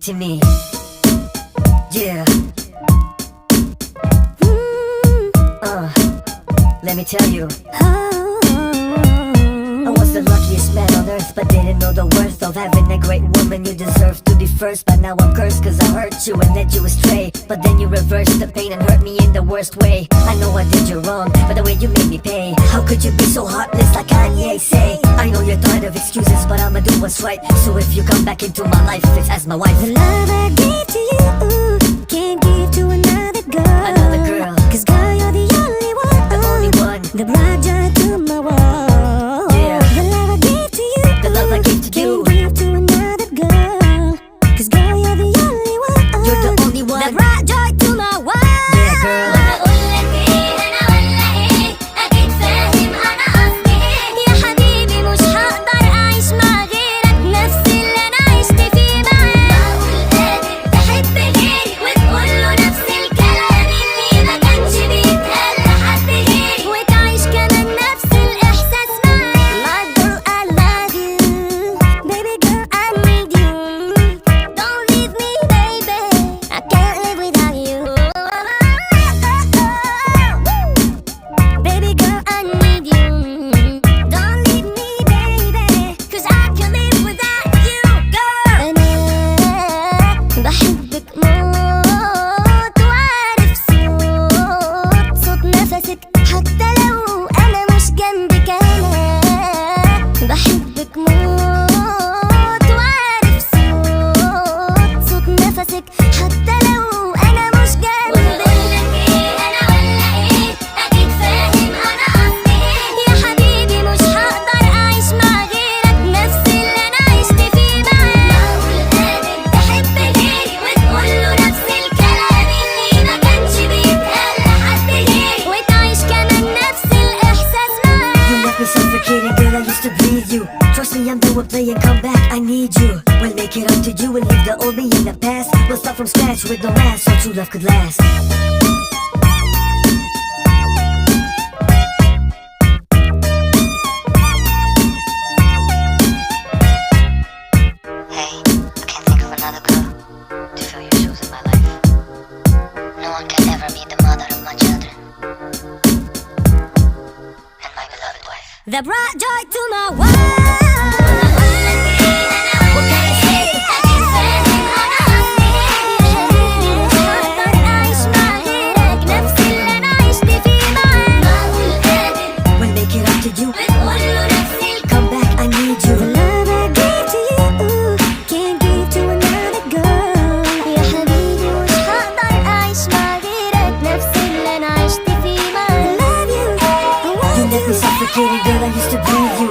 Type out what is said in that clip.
to me. Yeah. Let me tell you, I was the luckiest man on earth, but didn't know the worth of having a great woman. You deserve to be first, but now I'm cursed cause I hurt you and led you astray. But then you reversed the pain and hurt me in the worst way. I know I did you wrong, but the way you made me pay. How could you be so heartless like Kanye say? I know you're tired of excuses, but I'ma do what's right. So if you come back into my life, it's as my wife. The love I gave to you can't give to another girl. Another girl, cause girl, you're the only one. the only one. The bright joy to my world. Yeah. The love I gave to you, The love I gave to you, can't give to another girl. Cause girl, you're the only one. you're the only one. The bright joy to my world. Yeah, girl. اقولك ايه انا ولا ايه، اكيد فاهم انا قصدي ايه. يا حبيبي مش هقدر اعيش مع غيرك نفس اللي انا عشت فيه معاك. معقول قادر تحب غيري وتقوله نفس الكلام اللي ما كانش بيتقال لحد غيري، وتعيش كمان نفس الاحساس معايا. My girl I love you, baby girl I need you. Don't leave me baby, I can't live without you. Baby girl I need you. Don't leave me baby, cause I can't live without you girl. أنا بحبك موت وعارف صوت نفسك حتى لو أنا مش جنبك. أنا بحبك موت وعارف صوت نفسك حتى لو أنا مش جنبك. بقولك إيه أنا ولا إيه، أكيد فاهم أنا قصدي إيه. يا حبيبي مش هقدر أعيش مع غيرك نفس اللي أنا عشت فيه معاك. معقول قادر تحب غيري وتقوله نفس الكلام اللي ما كانش بيتقال لحد غيري، وتعيش كمان نفس الإحساس معاك. You left me suffocating, girl, I used to bleed you. Trust me, I'm done with playing, come back, I need you. We'll make it up to you and leave the old me in the past. We'll start from scratch with no last, so true love could last. Hey, I can't think of another girl to fill your shoes in my life. No one can ever be the mother of my children and my beloved wife. The bright joy to my world. What can I say? أكيد فاهم أنا قصدي إيه. مش هقدر أعيش مع غيرك نفس اللي أنا عشت فيه معاك. معقول قادر We'll make it up to you, وتقوله نفس الكلام. come back, I need you. The love I gave to you can't give to another girl. يا حبيبي مش هقدر أعيش مع غيرك نفس اللي أنا عشت فيه معاك. I love you, I You want left me you. suffocating, girl, I used to bleed you.